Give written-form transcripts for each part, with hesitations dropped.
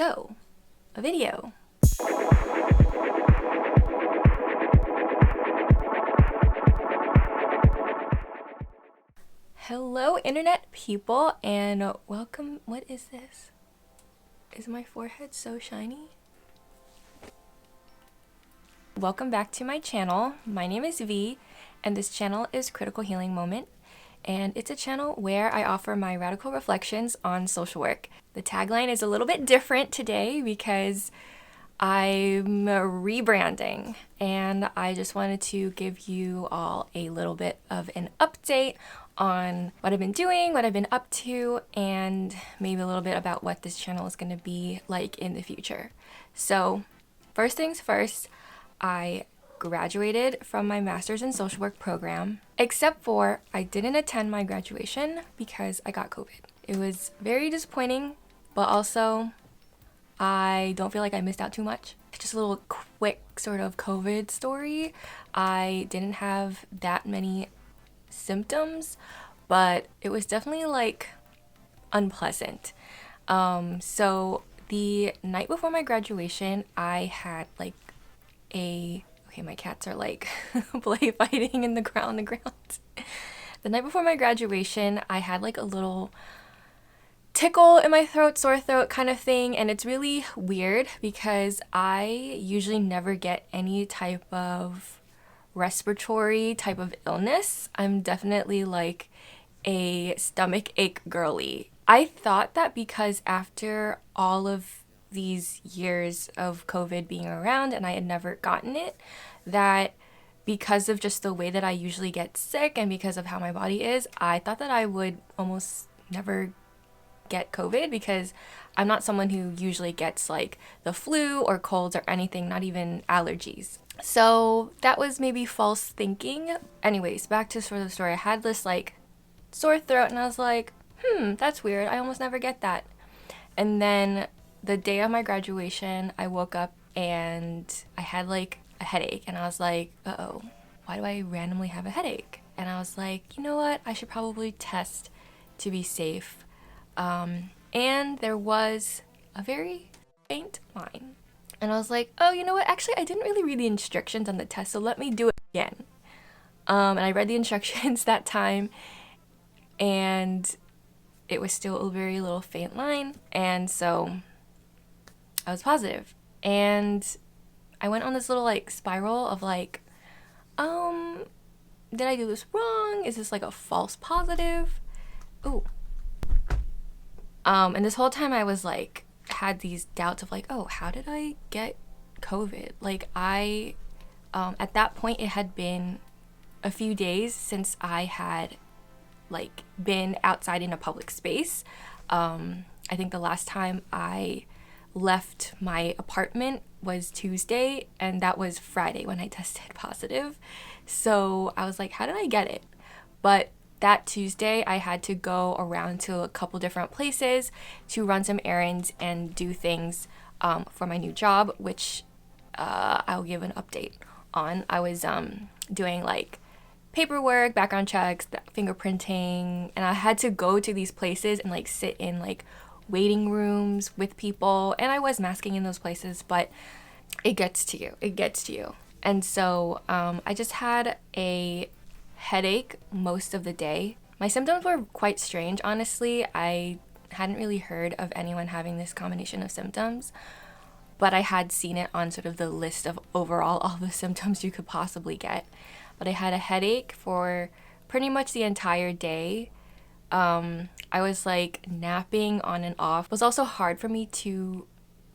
So, a video. Hello internet people and welcome. What is this? Is my forehead so shiny? Welcome back to my channel. My name is V and this channel is Critical Healing Moment, and it's a channel where I offer my radical reflections on social work. The tagline is a little bit different today because I'm rebranding, and I just wanted to give you all a little bit of an update on what I've been doing, what I've been up to, and maybe a little bit about what this channel is going to be like in the future. So first things first, I graduated from my master's in social work program, except for I didn't attend my graduation because I got COVID. It was very disappointing, but also I don't feel like I missed out too much. Just a little quick sort of COVID story. I didn't have that many symptoms, but it was definitely like unpleasant. So the night before my graduation, I had like okay, my cats are like play fighting in the ground. The night before my graduation, I had like a little tickle in my throat, sore throat kind of thing, and it's really weird because I usually never get any type of respiratory type of illness. I'm definitely like a stomach ache girly. I thought that because after all of these years of COVID being around and I had never gotten it, that because of just the way that I usually get sick and because of how my body is, I thought that I would almost never get COVID because I'm not someone who usually gets like the flu or colds or anything, not even allergies. So that was maybe false thinking. Anyways, back to sort of the story. I had this like sore throat and I was like, that's weird. I almost never get that. And then the day of my graduation, I woke up and I had like a headache, and I was like, uh-oh, why do I randomly have a headache? And I was like, you know what? I should probably test to be safe. And there was a very faint line. And I was like, oh, you know what? Actually, I didn't really read the instructions on the test, so let me do it again. And I read the instructions that time, and it was still a very little faint line. And so I was positive. And I went on this little like spiral of like, did I do this wrong? Is this like a false positive? Ooh. And this whole time I was like, had these doubts of like, oh, how did I get COVID? Like at that point it had been a few days since I had like been outside in a public space. I think the last time I left my apartment was Tuesday, and that was Friday when I tested positive. So I was like, how did I get it? But that Tuesday, I had to go around to a couple different places to run some errands and do things for my new job, which I'll give an update on. I was doing like paperwork, background checks, fingerprinting, and I had to go to these places and like sit in like waiting rooms with people, and I was masking in those places, but it gets to you. And so I just had a headache most of the day. My symptoms were quite strange, honestly. I hadn't really heard of anyone having this combination of symptoms, but I had seen it on sort of the list of overall all the symptoms you could possibly get. But I had a headache for pretty much the entire day. I was like napping on and off. It was also hard for me to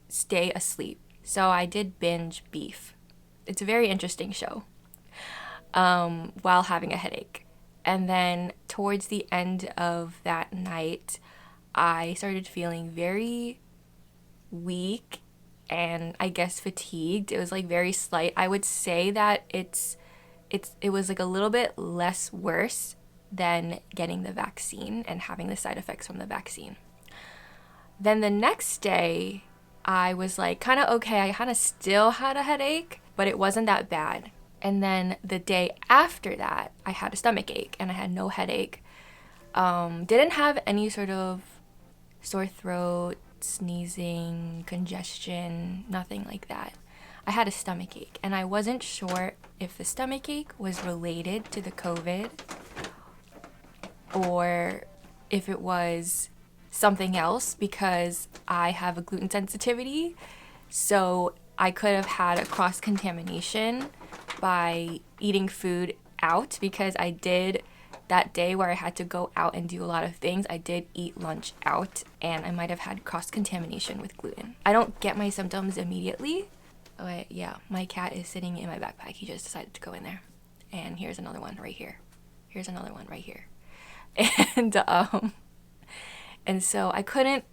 stay asleep, so I did binge Beef. It's a very interesting show. While having a headache. And then towards the end of that night, I started feeling very weak and I guess fatigued. It was like very slight. I would say that it was like a little bit less worse than getting the vaccine and having the side effects from the vaccine. Then the next day, I was like kind of okay. I kind of still had a headache, but it wasn't that bad. And then the day after that, I had a stomach ache and I had no headache. Didn't have any sort of sore throat, sneezing, congestion, nothing like that. I had a stomach ache, and I wasn't sure if the stomach ache was related to the COVID or if it was something else, because I have a gluten sensitivity. So I could have had a cross-contamination by eating food out, because I did, that day where I had to go out and do a lot of things, I did eat lunch out, and I might have had cross-contamination with gluten. I don't get my symptoms immediately. Oh, yeah, my cat is sitting in my backpack. He just decided to go in there. And here's another one right here. Here's another one right here. And so I couldn't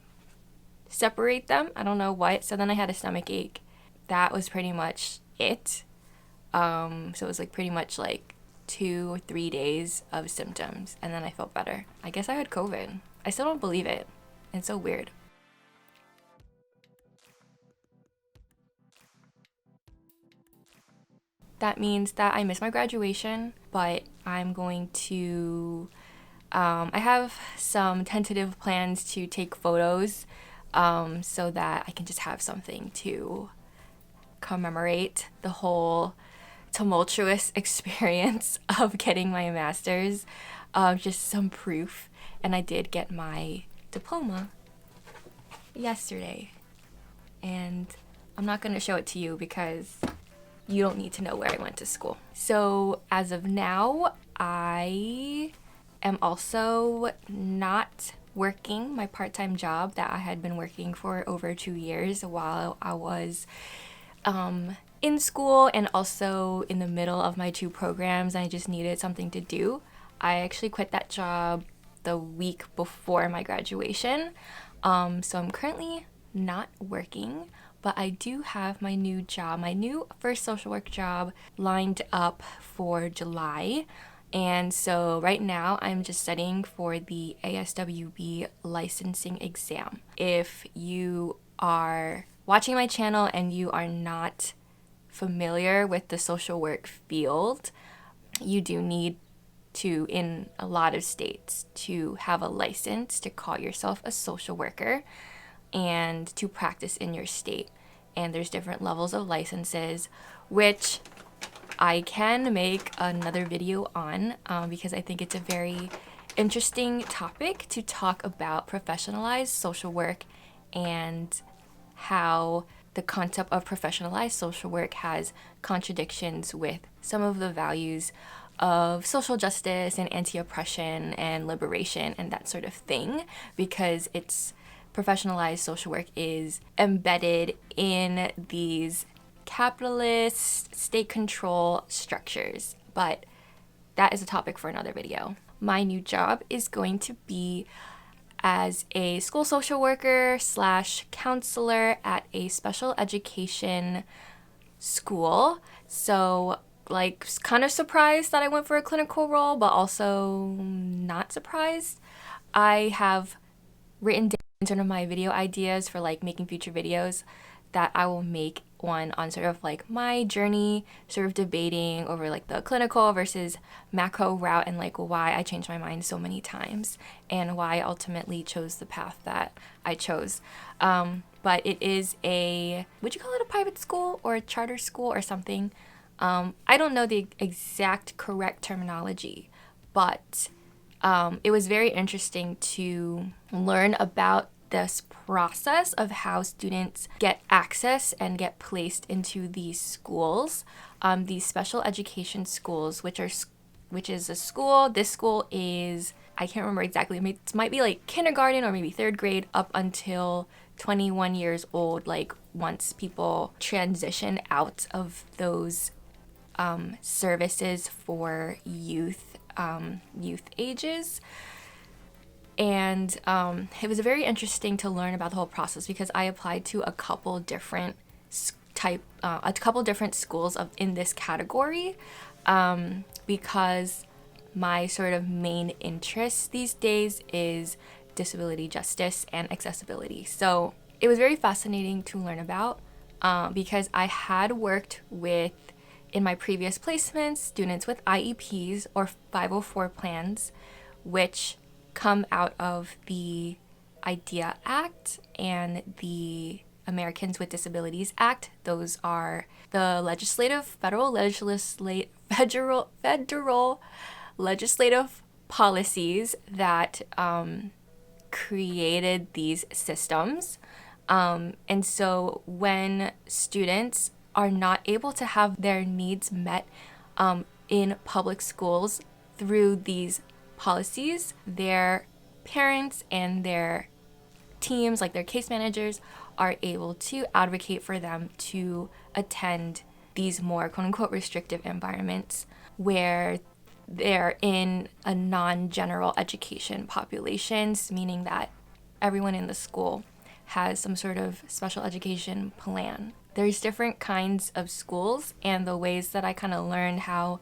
separate them. I don't know what. So then I had a stomach ache. That was pretty much it. So it was like pretty much like 2 or 3 days of symptoms, and then I felt better. I guess I had COVID. I still don't believe it. It's so weird. That means that I missed my graduation, but I'm going to, I have some tentative plans to take photos so that I can just have something to commemorate the whole tumultuous experience of getting my master's, just some proof. And I did get my diploma yesterday, and I'm not going to show it to you because you don't need to know where I went to school. So as of now, I am also not working my part-time job that I had been working for over 2 years while I was in school and also in the middle of my 2 programs. I just needed something to do. I actually quit that job the week before my graduation. So I'm currently not working, but I do have my new job, my new first social work job lined up for July. And so right now I'm just studying for the ASWB licensing exam. If you are watching my channel and you are not familiar with the social work field, you do need to, in a lot of states, to have a license to call yourself a social worker and to practice in your state. And there's different levels of licenses, which I can make another video on because I think it's a very interesting topic to talk about professionalized social work and how the concept of professionalized social work has contradictions with some of the values of social justice and anti-oppression and liberation and that sort of thing, because it's professionalized social work is embedded in these capitalist state control structures. But that is a topic for another video. My new job is going to be as a school social worker / counselor at a special education school. So like kind of surprised that I went for a clinical role, but also not surprised. I have written down sort of my video ideas for like making future videos that I will make one on sort of like my journey, sort of debating over like the clinical versus macro route and like why I changed my mind so many times and why I ultimately chose the path that I chose. But it is would you call it a private school or a charter school or something? I don't know the exact correct terminology, but it was very interesting to learn about this process of how students get access and get placed into these schools, these special education schools, which is a school. This school is, I can't remember exactly, it might be like kindergarten or maybe 3rd grade up until 21 years old, like once people transition out of those services for youth ages. And it was very interesting to learn about the whole process because I applied to a couple different schools in this category because my sort of main interest these days is disability justice and accessibility. So it was very fascinating to learn about because I had worked with, in my previous placements, students with IEPs or 504 plans, which come out of the IDEA Act and the Americans with Disabilities Act. Those are the federal legislative policies that created these systems. And so when students are not able to have their needs met in public schools through these policies, their parents and their teams, like their case managers, are able to advocate for them to attend these more quote-unquote restrictive environments where they're in a non-general education populations, meaning that everyone in the school has some sort of special education plan. There's different kinds of schools, and the ways that I kind of learned how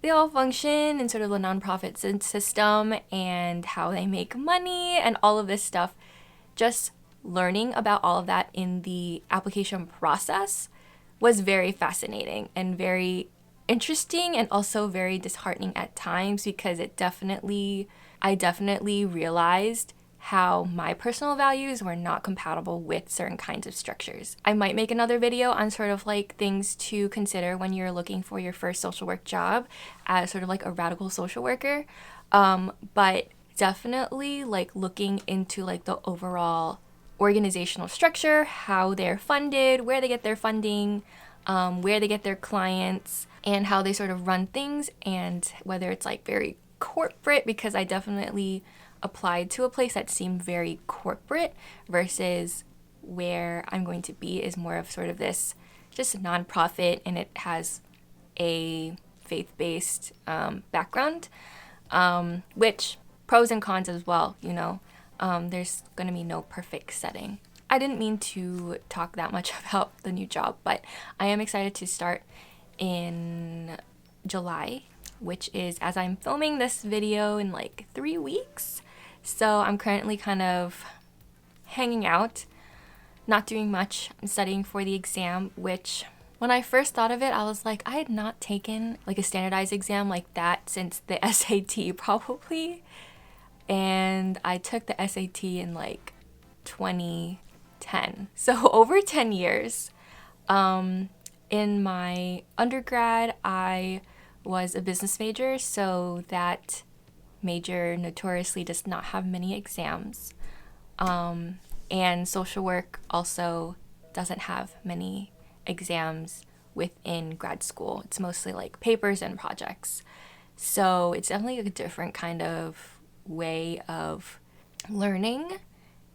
they all function in sort of the nonprofit system and how they make money and all of this stuff. Just learning about all of that in the application process was very fascinating and very interesting, and also very disheartening at times, because I definitely realized how my personal values were not compatible with certain kinds of structures. I might make another video on sort of like things to consider when you're looking for your first social work job as sort of like a radical social worker. But definitely like looking into like the overall organizational structure, how they're funded, where they get their funding, where they get their clients, and how they sort of run things, and whether it's like very corporate, because I definitely applied to a place that seemed very corporate versus where I'm going to be is more of sort of this just nonprofit, and it has a faith-based background, which pros and cons as well, you know. There's going to be no perfect setting. I didn't mean to talk that much about the new job, but I am excited to start in July, which is as I'm filming this video in like 3 weeks. So I'm currently kind of hanging out, not doing much. I'm studying for the exam, which when I first thought of it, I was like, I had not taken like a standardized exam like that since the SAT probably. And I took the SAT in like 2010. So over 10 years. In my undergrad, I was a business major, so that major notoriously does not have many exams. And social work also doesn't have many exams within grad school. It's mostly like papers and projects. So it's definitely a different kind of way of learning.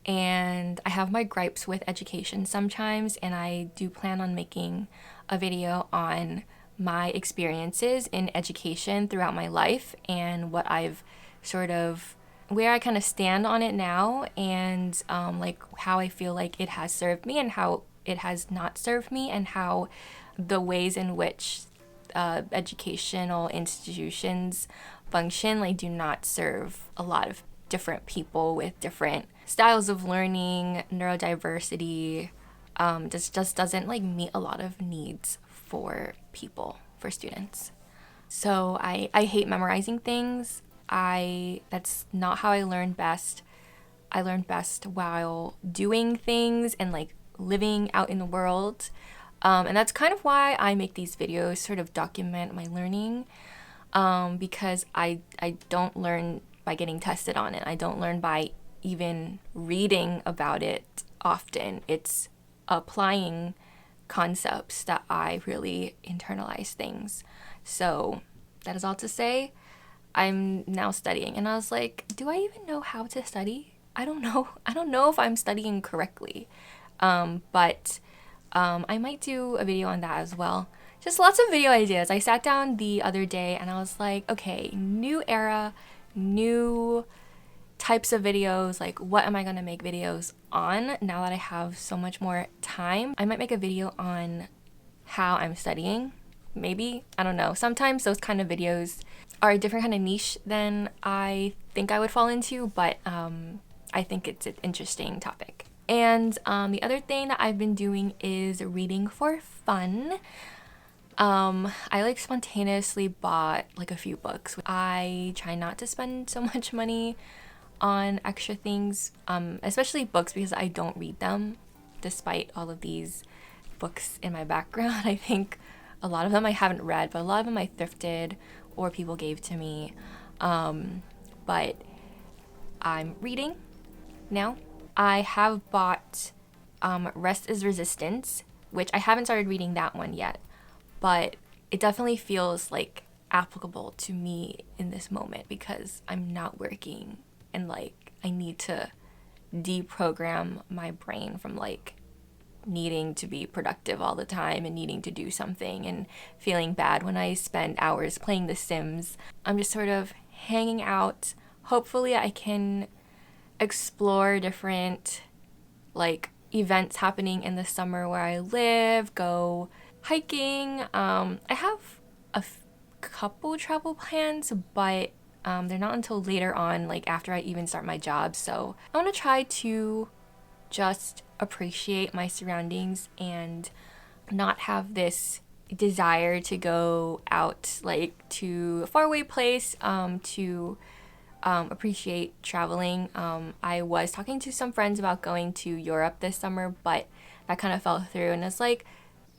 And I have my gripes with education sometimes, and I do plan on making a video on my experiences in education throughout my life and what I've sort of, where I kind of stand on it now, and like how I feel like it has served me and how it has not served me, and how the ways in which educational institutions function like do not serve a lot of different people with different styles of learning, neurodiversity, just doesn't like meet a lot of needs for people, for students. So I hate memorizing things. That's not how I learn best. I learn best while doing things and like living out in the world. And that's kind of why I make these videos, sort of document my learning, because I don't learn by getting tested on it. I don't learn by even reading about it often. It's applying concepts that I really internalize things. So that is all to say, I'm now studying, and I was like, do I even know how to study? I don't know. I don't know if I'm studying correctly. But I might do a video on that as well. Just lots of video ideas. I sat down the other day and I was like, okay, new era, new types of videos, like what am I gonna make videos on now that I have so much more time? I might make a video on how I'm studying, maybe, I don't know. Sometimes those kind of videos are a different kind of niche than I think I would fall into, but I think it's an interesting topic. And the other thing that I've been doing is reading for fun. I like spontaneously bought like a few books. I try not to spend so much money on extra things, especially books, because I don't read them despite all of these books in my background. I think a lot of them I haven't read, but a lot of them I thrifted or people gave to me. But I'm reading now. I have bought Rest is Resistance, which I haven't started reading that one yet, but it definitely feels like applicable to me in this moment because I'm not working and like I need to deprogram my brain from like needing to be productive all the time and needing to do something and feeling bad when I spend hours playing The Sims. I'm just sort of hanging out. Hopefully I can explore different like events happening in the summer where I live, go hiking. I have a couple travel plans, but they're not until later on, like after I even start my job. So I want to try to just appreciate my surroundings and not have this desire to go out like to a faraway place to appreciate traveling. I was talking to some friends about going to Europe this summer, but that kind of fell through, and it's like,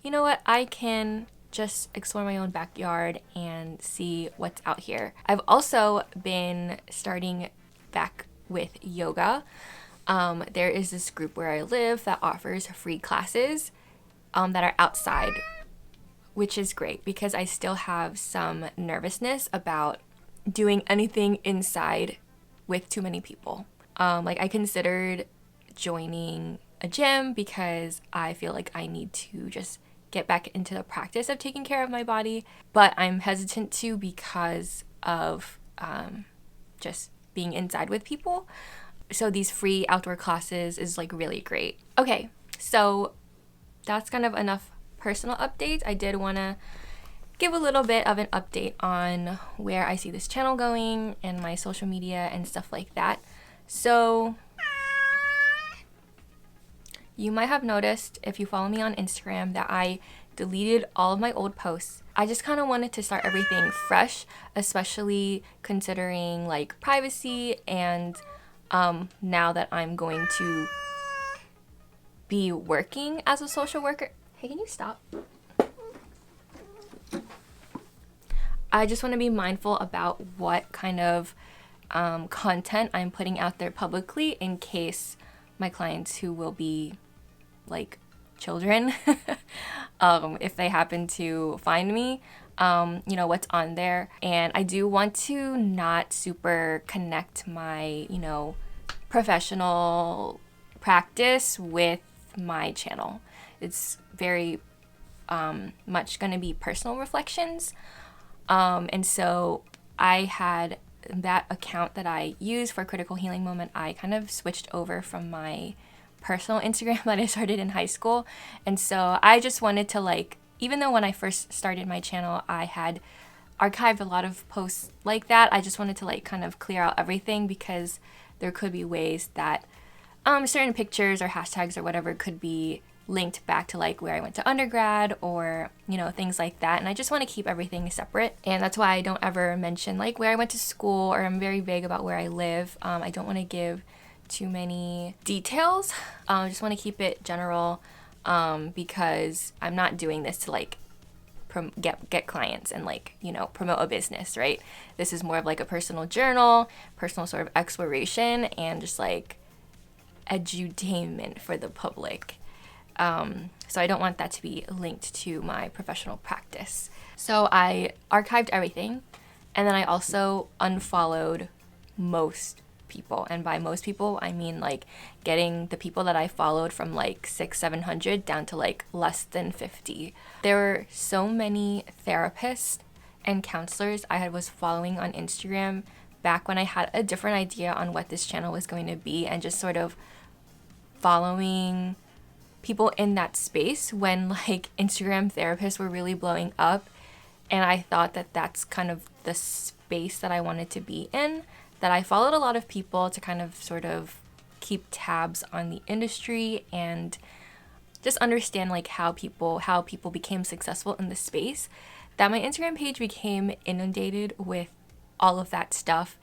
you know what, I can just explore my own backyard and see what's out here. I've also been starting back with yoga. There is this group where I live that offers free classes that are outside, which is great because I still have some nervousness about doing anything inside with too many people. Like I considered joining a gym because I feel like I need to just get back into the practice of taking care of my body, but I'm hesitant to because of just being inside with people. So these free outdoor classes is like really great. Okay, so that's kind of enough personal updates. I did want to give a little bit of an update on where I see this channel going and my social media and stuff like that. So you might have noticed if you follow me on Instagram that I deleted all of my old posts. I just kind of wanted to start everything fresh, especially considering like privacy and now that I'm going to be working as a social worker. Hey, can you stop? I just want to be mindful about what kind of content I'm putting out there publicly in case my clients who will be like children, if they happen to find me, you know, what's on there. And I do want to not super connect my, you know, professional practice with my channel. It's very much going to be personal reflections. And so I had that account that I use for Critical Healing Moment, I kind of switched over from my personal Instagram that I started in high school. And so I just wanted to like, even though when I first started my channel, I had archived a lot of posts like that, I just wanted to like kind of clear out everything because there could be ways that certain pictures or hashtags or whatever could be linked back to like where I went to undergrad or, you know, things like that. And I just want to keep everything separate. And that's why I don't ever mention like where I went to school, or I'm very vague about where I live. I don't want to give too many details. I just want to keep it general because I'm not doing this to like get clients and like, you know, promote a business, right? This is more of like a personal journal, personal sort of exploration, and just like edutainment for the public. So I don't want that to be linked to my professional practice. So I archived everything, and then I also unfollowed most people. And by most people, I mean like getting the people that I followed from like 600-700 down to like less than 50. There were so many therapists and counselors I was following on Instagram back when I had a different idea on what this channel was going to be, and just sort of following people in that space when like Instagram therapists were really blowing up. And I thought that that's kind of the space that I wanted to be in, that I followed a lot of people to kind of sort of keep tabs on the industry and just understand like how people became successful in the space, that my Instagram page became inundated with all of that stuff.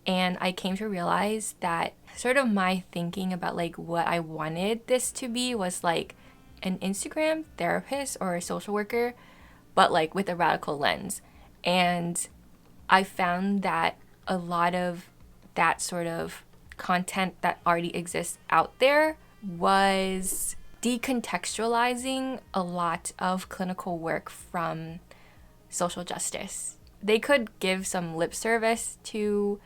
And I came to realize that sort of my thinking about like what I wanted this to be was like an Instagram therapist or a social worker, but like with a radical lens. And I found that a lot of that sort of content that already exists out there was decontextualizing a lot of clinical work from social justice. They could give some lip service to,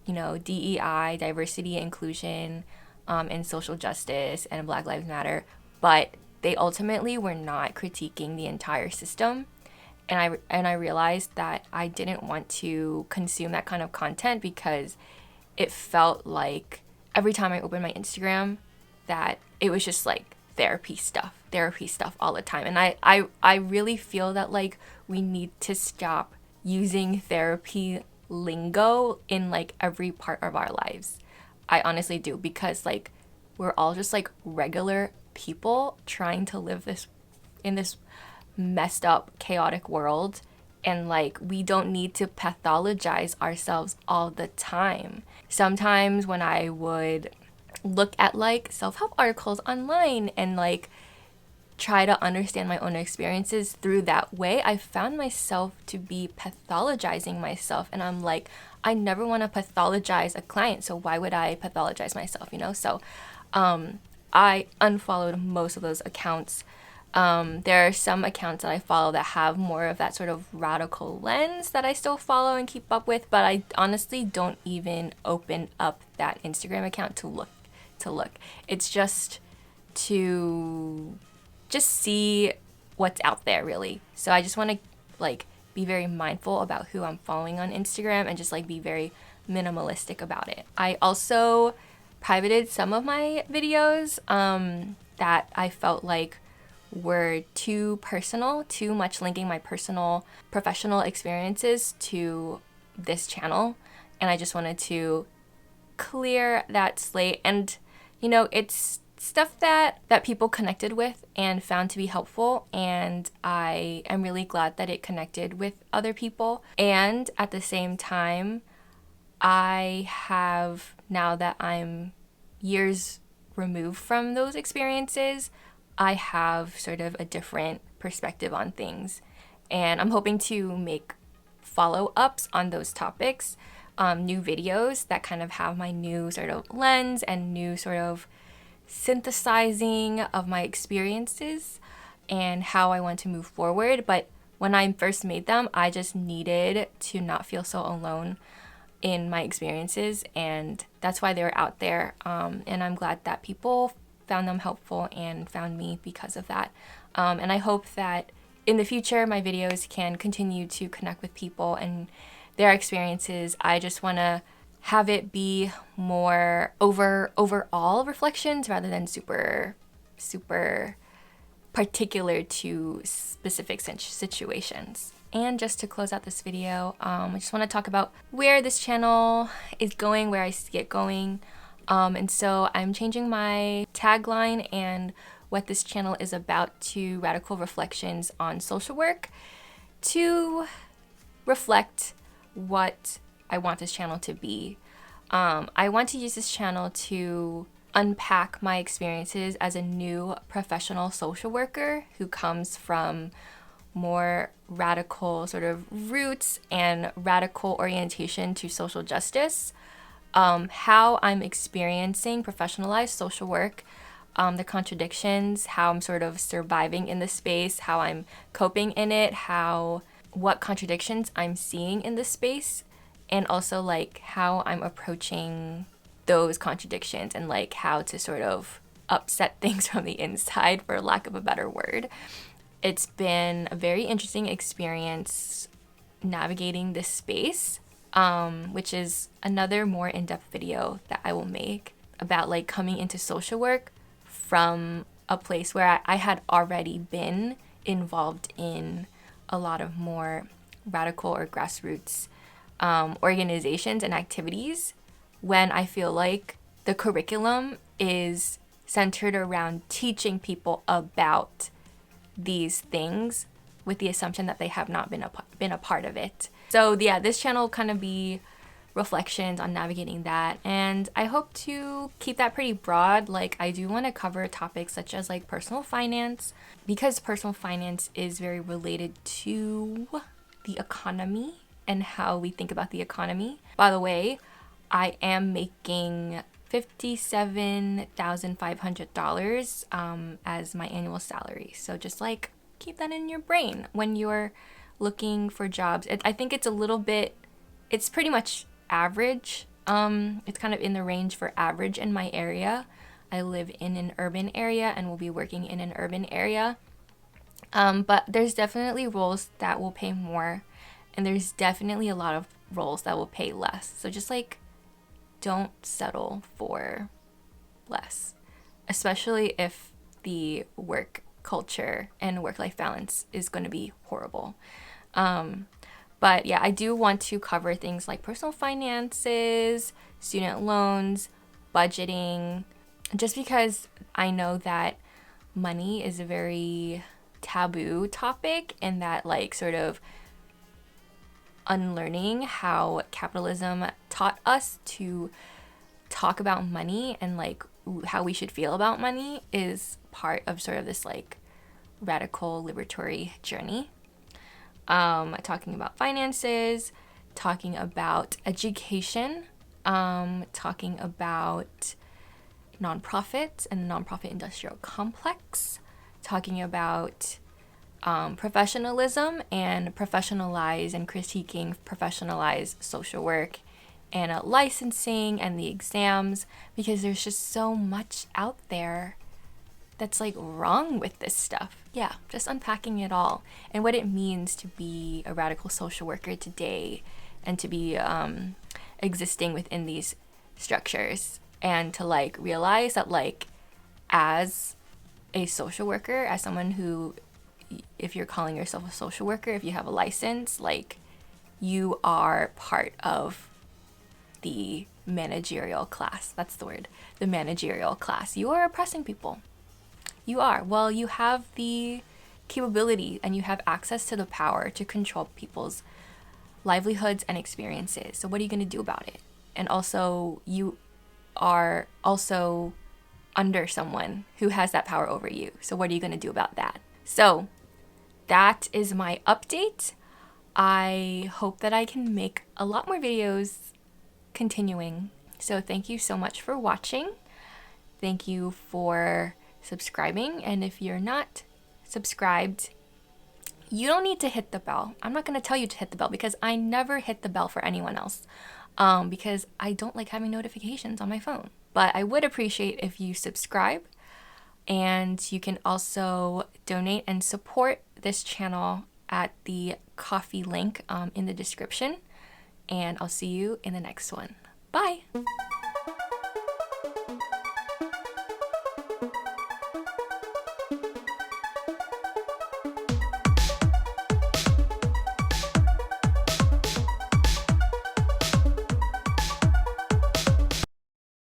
DEI, diversity, inclusion, and social justice and Black Lives Matter, but they ultimately were not critiquing the entire system. And I realized that I didn't want to consume that kind of content because it felt like every time I opened my Instagram that it was just like therapy stuff all the time. And I really feel that like we need to stop using therapy lingo in like every part of our lives. I honestly do, because like we're all just like regular people trying to live in this messed up, chaotic world. And like, we don't need to pathologize ourselves all the time. Sometimes when I would look at like self-help articles online and like try to understand my own experiences through that way, I found myself to be pathologizing myself. And I'm like, I never want to pathologize a client, so why would I pathologize myself, So I unfollowed most of those accounts. There are some accounts that I follow that have more of that sort of radical lens that I still follow and keep up with, but I honestly don't even open up that Instagram account to look. It's just to see what's out there, really. So I just want to like be very mindful about who I'm following on Instagram and just like be very minimalistic about it. I also privated some of my videos that I felt like were too personal, too much linking my personal professional experiences to this channel. And I just wanted to clear that slate. And, it's stuff that people connected with and found to be helpful. And I am really glad that it connected with other people. And at the same time, I have, now that I'm years removed from those experiences, I have sort of a different perspective on things. And I'm hoping to make follow-ups on those topics, new videos that kind of have my new sort of lens and new sort of synthesizing of my experiences and how I want to move forward. But when I first made them, I just needed to not feel so alone in my experiences, and that's why they were out there. And I'm glad that people found them helpful and found me because of that. And I hope that in the future my videos can continue to connect with people and their experiences. I just want to have it be more overall reflections rather than super particular to specific situations. And just to close out this video, I just want to talk about where this channel is going, where I see it going. And so I'm changing my tagline and what this channel is about to Radical Reflections on Social Work, to reflect what I want this channel to be. I want to use this channel to unpack my experiences as a new professional social worker who comes from more radical sort of roots and radical orientation to social justice. How I'm experiencing professionalized social work, the contradictions, how I'm sort of surviving in the space, how I'm coping in it, what contradictions I'm seeing in the space, and also like how I'm approaching those contradictions and like how to sort of upset things from the inside, for lack of a better word. It's been a very interesting experience navigating this space, which is another more in-depth video that I will make about like coming into social work from a place where I had already been involved in a lot of more radical or grassroots organizations and activities, when I feel like the curriculum is centered around teaching people about these things with the assumption that they have not been a part of it. So yeah, this channel will kind of be reflections on navigating that. And I hope to keep that pretty broad. Like, I do want to cover topics such as like personal finance, because personal finance is very related to the economy and how we think about the economy. By the way, I am making $57,500 as my annual salary. So just like keep that in your brain when you're looking for jobs. I think it's a little bit, it's pretty much average. It's kind of in the range for average in my area. I live in an urban area and will be working in an urban area. But there's definitely roles that will pay more, and there's definitely a lot of roles that will pay less. So just like, don't settle for less, especially if the work culture and work-life balance is going to be horrible. But yeah, I do want to cover things like personal finances, student loans, budgeting, just because I know that money is a very taboo topic, and that like sort of unlearning how capitalism taught us to talk about money and like how we should feel about money is part of sort of this like radical liberatory journey. Talking about finances, talking about education, talking about nonprofits and the nonprofit industrial complex, talking about professionalism and professionalize and critiquing professionalized social work, and licensing and the exams, because there's just so much out there that's like wrong with this stuff. Yeah, just unpacking it all and what it means to be a radical social worker today, and to be existing within these structures, and to like realize that like as a social worker, as someone who, if you're calling yourself a social worker, if you have a license, like you are part of the managerial class. That's the word, the managerial class. You are oppressing people. You are. Well, you have the capability and you have access to the power to control people's livelihoods and experiences. So what are you going to do about it? And also, you are also under someone who has that power over you. So what are you going to do about that? So that is my update. I hope that I can make a lot more videos continuing. So thank you so much for watching. Thank you for subscribing. And if you're not subscribed, you don't need to hit the bell. I'm not going to tell you to hit the bell, because I never hit the bell for anyone else, because I don't like having notifications on my phone. But I would appreciate if you subscribe, and you can also donate and support this channel at the Ko-fi link in the description. And I'll see you in the next one. Bye!